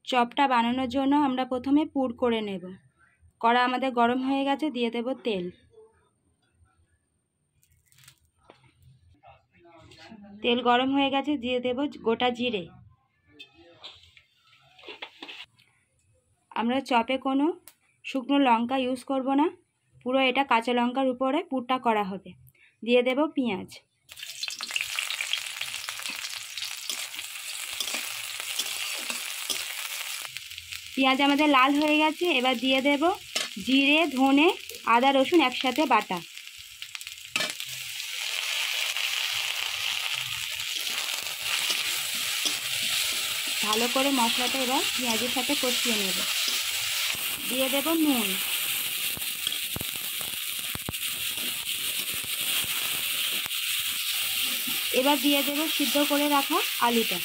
চপটা বানানোর জন্য আমরা প্রথমে পুর করে নেব। কড়া আমাদের গরম হয়ে গেছে, দিয়ে দেব তেল। তেল গরম হয়ে গেছে, দিয়ে দেব গোটা জিরে। আমরা চপে কোনো শুকনো লঙ্কা ইউজ করব না, পুরো এটা কাঁচা লঙ্কার উপরে পুরটা করা হবে। দিয়ে দেব পেঁয়াজ। পেঁয়াজ আমাদের লাল হয়ে গেছে, এবার দিয়ে দেব জিরে, ধনে, আদা, রসুন একসাথে বাটা। ভালো করে মশলাটা এবার পেঁয়াজের সাথে কষিয়ে নেব। দিয়ে দেব নুন। এবার দিয়ে দেব সিদ্ধ করে রাখা আলুটা।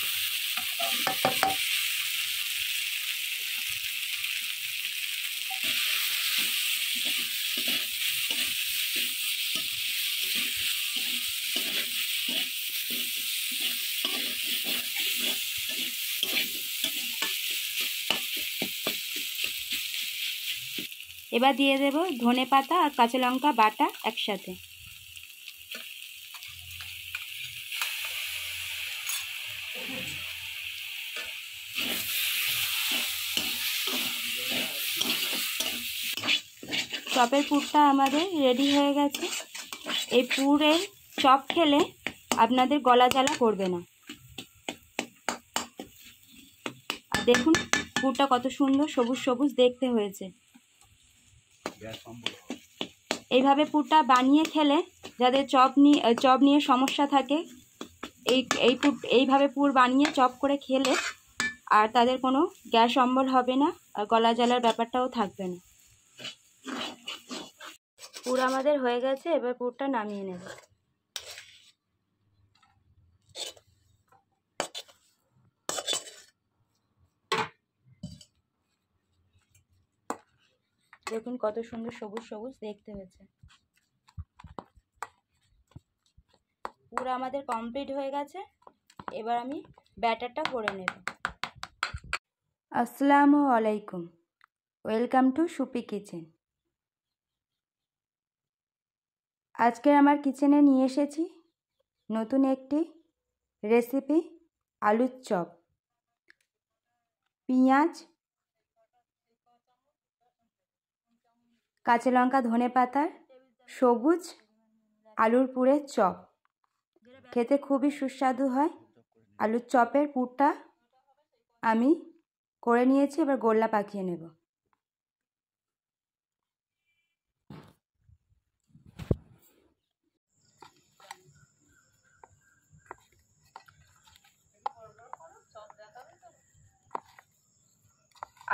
এবার দিয়ে দেব ধনে পাতা আর কাঁচা লঙ্কা বাটা একসাথে। চপের পুরটা আমাদের রেডি হয়ে গেছে। এই পুরের চপ খেলে আপনাদের গলা জ্বালা করবে না। আর দেখুন পুরটা কত সুন্দর সবুজ সবুজ দেখতে হয়েছে। এইভাবে পুরটা বানিয়ে খেলে যাদের চপ নিয়ে সমস্যা থাকে, এইভাবে পুর বানিয়ে চপ করে খেলে আর তাদের কোনো গ্যাস অম্বল হবে না, আর গলা জ্বালার ব্যাপারটাও থাকবে না। পুর আমাদের হয়ে গেছে, এবার পুরটা নামিয়ে নেব। দেখুন কত সুন্দর সবুজ সবুজ দেখতে হয়েছে। পুরো আমাদের কমপ্লিট হয়ে গেছে, এবার আমি ব্যাটারটা করে নেব। আসসালামু আলাইকুম, ওয়েলকাম টু সুপি কিচেন। আজকে আমার কিচেনে নিয়ে এসেছি নতুন একটি রেসিপি, আলুর চপ। পেঁয়াজ, কাঁচা লঙ্কা, ধনে পাতার সবুজ আলুর পুরের চপ। খেতে খুবই সুস্বাদু হয়। আলুর চপের পুরটা আমি করে নিয়েছি, এবার গোল্লা পাকিয়ে নেব।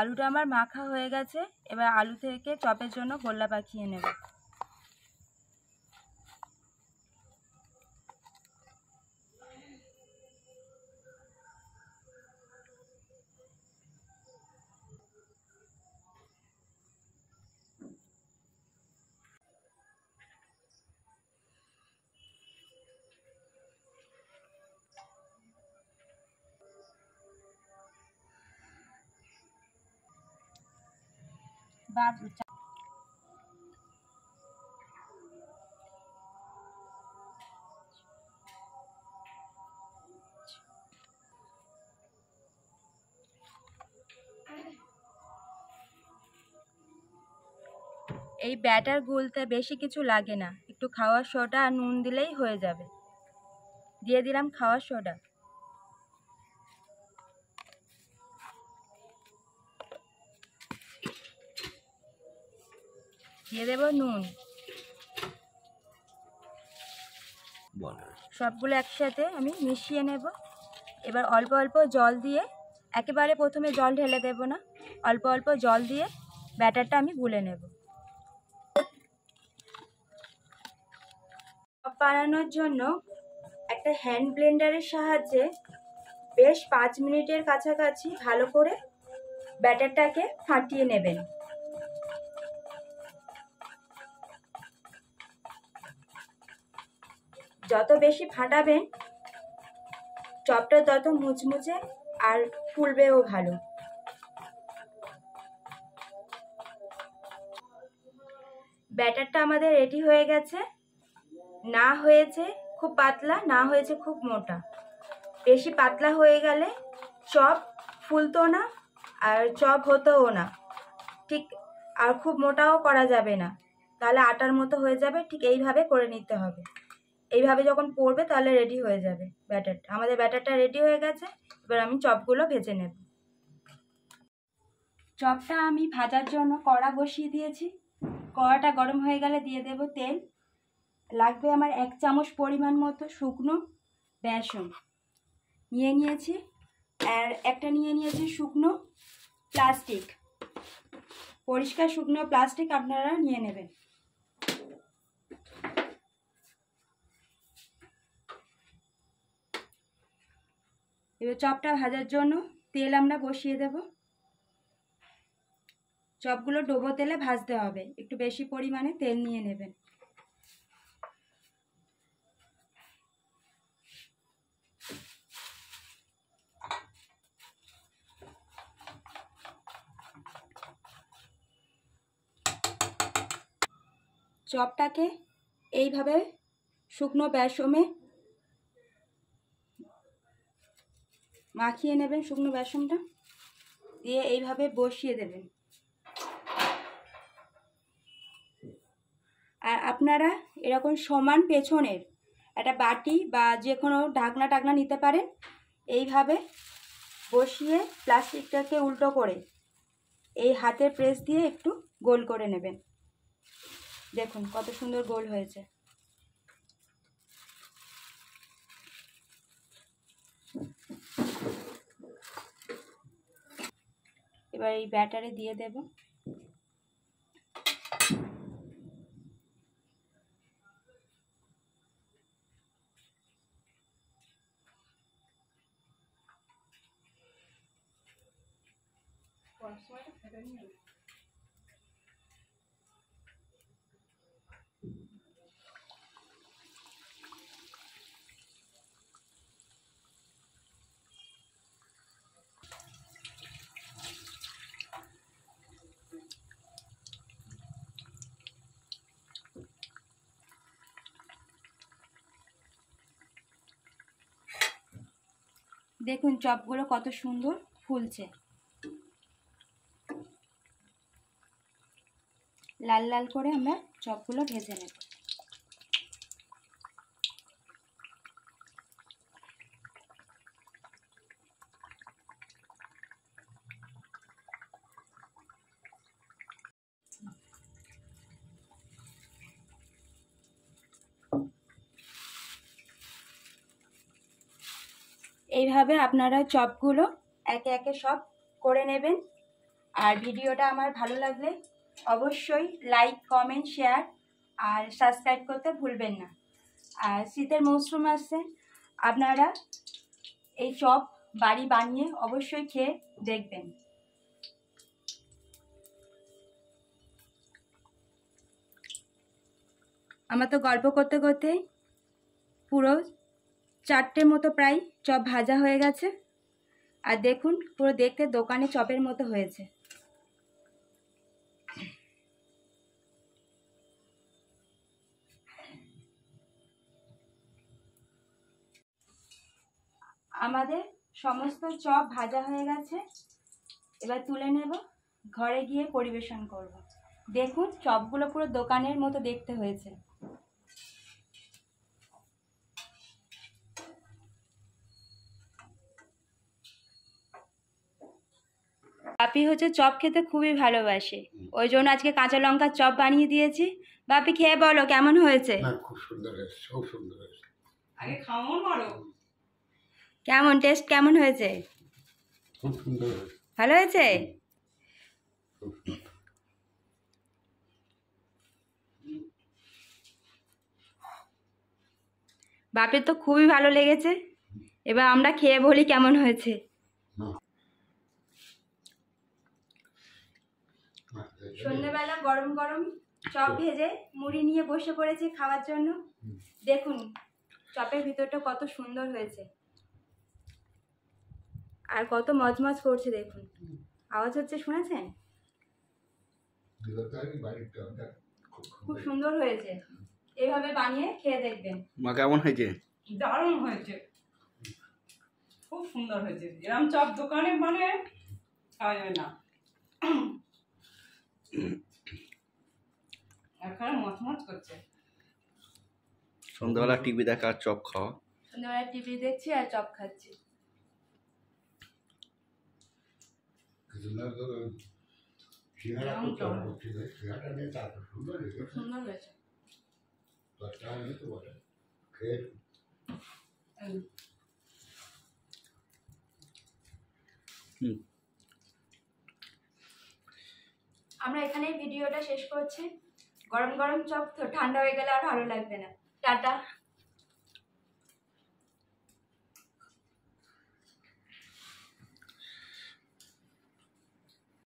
আলুটা আমার মাখা হয়ে গেছে, এবার আলু থেকে চপের জন্য গোল্লা পাকিয়ে নেব। এই ব্যাটার গুলতে বেশি কিছু লাগে না, একটু খাওয়ার সোডা আর নুন দিলেই হয়ে যাবে। দিয়ে দিলাম খাওয়ার সোডা। দিয়ে দেব নুন। সবগুলো একসাথে আমি মিশিয়ে নেব। এবার অল্প অল্প জল দিয়ে, একেবারে প্রথমে জল ঢেলে দেব না, অল্প অল্প জল দিয়ে ব্যাটারটা আমি গুলে নেব। চপ বানানোর জন্য একটা হ্যান্ড ব্লেন্ডারের সাহায্যে বেশ 5 মিনিটের কাছাকাছি ভালো করে ব্যাটারটাকে ফাটিয়ে নেবেন। যত বেশি ফাটাবেন চপটা তত মুচমুচে আর ফুলবেও ভালো। ব্যাটারটা আমাদের রেডি হয়ে গেছে। না হয়েছে খুব পাতলা, না হয়েছে খুব মোটা। বেশি পাতলা হয়ে গেলে চপ ফুলতো না আর চপ হতোও না ঠিক, আর খুব মোটাও করা যাবে না, তাহলে আটার মতো হয়ে যাবে। ঠিক এইভাবে করে নিতে হবে। এইভাবে যখন পড়বে তাহলে রেডি হয়ে যাবে ব্যাটারটা। আমাদের ব্যাটারটা রেডি হয়ে গেছে। এবার আমি চপগুলো ভেজে নেব। চপটা আমি ভাজার জন্য কড়া বসিয়ে দিয়েছি। কড়াটা গরম হয়ে গেলে দিয়ে দেব তেল। লাগবে আমার 1 চামচ পরিমাণ মতো শুকনো বেসন নিয়ে নিয়েছি, আর একটা নিয়ে নিয়েছি শুকনো প্লাস্টিক, পরিষ্কার শুকনো প্লাস্টিক আপনারা নিয়ে নেবেন। এবার চপটা ভাজার জন্য তেল আমরা বসিয়ে দেব। চপগুলো ডুবো তেলে ভাজতে হবে, একটু বেশি পরিমাণে তেল নিয়ে নেবেন। চপটাকে এইভাবে শুকনো বেসনে মাখিয়ে নেবেন, শুকনো বেসনটা দিয়ে এইভাবে বসিয়ে দেবেন। আর আপনারা এরকম সমান পেছনের একটা বাটি বা যে কোনো ঢাকনা টাকনা নিতে পারেন। এইভাবে বসিয়ে প্লাস্টিকটাকে উল্টো করে এই হাতের প্রেস দিয়ে একটু গোল করে নেবেন। দেখুন কত সুন্দর গোল হয়েছে। এবার এই ব্যাটারে দিয়ে দেব। দেখুন চপগুলো কত সুন্দর ফুলছে, লাল লাল করে আমরা চপগুলো ভেজে নেব। এইভাবে আপনারা চপগুলো একে একে সব করে নেবেন। আর ভিডিওটা আমার ভালো লাগলে অবশ্যই লাইক, কমেন্ট, শেয়ার আর সাবস্ক্রাইব করতে ভুলবেন না। আর শীতের মৌসুম আসছে, আপনারা এই চপ বাড়ি বানিয়ে অবশ্যই খেয়ে দেখবেন। আমার তো গল্প করতে করতে পুরো 4টে মতো প্রায় চপ ভাজা হয়ে গেছে। আর দেখুন পুরো দেখতে দোকানে চপের মতো হয়েছে। আমাদের সমস্ত চপ ভাজা হয়ে গেছে। এবার তুলে নেব, ঘরে গিয়ে পরিবেশন করব। দেখুন চপগুলো পুরো দোকানের মতো দেখতে হয়েছে। বাপি হচ্ছে চপ খেতে খুবই ভালোবাসে, ওই জন্য আজকে কাঁচা লঙ্কার চপ বানিয়ে দিয়েছি। বাপি খেয়ে বলো কেমন হয়েছে। খুব সুন্দর হয়েছে, খুব সুন্দর হয়েছে। আগে খাওয়ান মারো। কেমন টেস্ট কেমন হয়েছে? খুব সুন্দর হয়েছে। ভালো হয়েছে? বাপের তো খুবই ভালো লেগেছে। এবার আমরা খেয়ে বলি কেমন হয়েছে। সন্ধ্যেবেলা গরম গরম চপ ভেজে মুড়ি নিয়ে বসে পড়েছি খাওয়ার জন্য। দেখুন চপের ভিতরটা কত সুন্দর হয়েছে আর কত মজমজ করছে। দেখুন আওয়াজ হচ্ছে, শুনেছেন? খুব সুন্দর হয়েছে। এভাবে বানিয়ে খেয়ে দেখবেন। মা কেমন হয়েছে? দারুণ হয়েছে, খুব সুন্দর হয়েছে। এরকম চপ দোকানে মানে খাওয়া যাবে না, এখানে মচমচ করছে। সন্ধ্যাবেলা টিভি দেখা আর চপ খাওয়া। সন্ধ্যাবেলা টিভি দেখছি আর চপ খাচ্ছি। কিছু না তো সিঙ্গারা করতে হবে, ঠিক আছে সিঙ্গারা নিয়ে তারপর সুন্দর খুব সুন্দর হয়েছে। দশটা নিয়ে তো বলে খেয়ে আমরা এখানেই ভিডিওটা শেষ করছি। গরম গরম চপ তো ঠান্ডা হয়ে গেলে আর ভালো লাগবে না। টাটা।